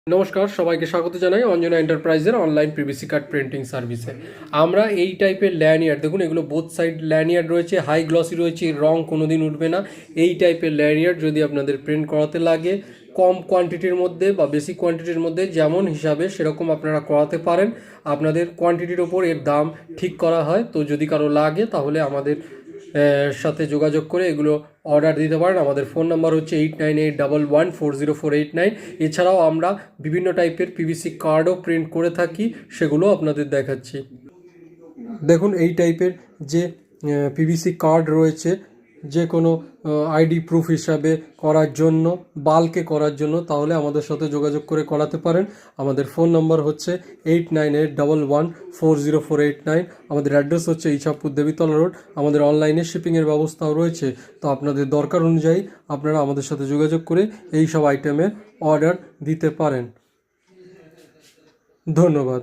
নমস্কার, সবাইকে স্বাগত জানাই অঞ্জনা এন্টারপ্রাইজের অনলাইন পিভিসি কার্ড প্রিন্টিং সার্ভিসে। আমরা এই টাইপের ল্যানিয়ার্ড, দেখুন এগুলো বোথ সাইড ল্যানিয়ার্ড রয়েছে, হাই গ্লসি রয়েছে, রং কোনোদিন উঠবে না। এই টাইপের ল্যানিয়ার্ড যদি আপনাদের প্রিন্ট করাতে লাগে, কম কোয়ান্টিটির মধ্যে বা বেশি কোয়ান্টিটির মধ্যে যেমন হিসাবে সেরকম আপনারা করাতে পারেন। আপনাদের কোয়ান্টিটির ওপর এর দাম ঠিক করা হয়। তো যদি কারো লাগে তাহলে আমাদের সাথে যোগাযোগ করে এগুলো অর্ডার দিতে পারেন। আমাদের ফোন নাম্বার হচ্ছে 8981140489। এছাড়াও আমরা বিভিন্ন টাইপের পিভিসি কার্ডও প্রিন্ট করে থাকি, সেগুলো আপনাদের দেখাচ্ছি। দেখুন এই টাইপের যে পিভিসি কার্ড রয়েছে, যে কোনো আইডি প্রুফ হিসাবে করার জন্য, বাল্কে করার জন্য, তাহলে আমাদের সাথে যোগাযোগ করে করাতে পারেন। আমাদের ফোন নাম্বার হচ্ছে 8981140489। আমাদের অ্যাড্রেস হচ্ছে ইছাপুর দেবীতলা রোড। আমাদের অনলাইনে শিপিংয়ের ব্যবস্থাও রয়েছে। তো আপনাদের দরকার অনুযায়ী আপনারা আমাদের সাথে যোগাযোগ করে এই সব আইটেমের অর্ডার দিতে পারেন। ধন্যবাদ।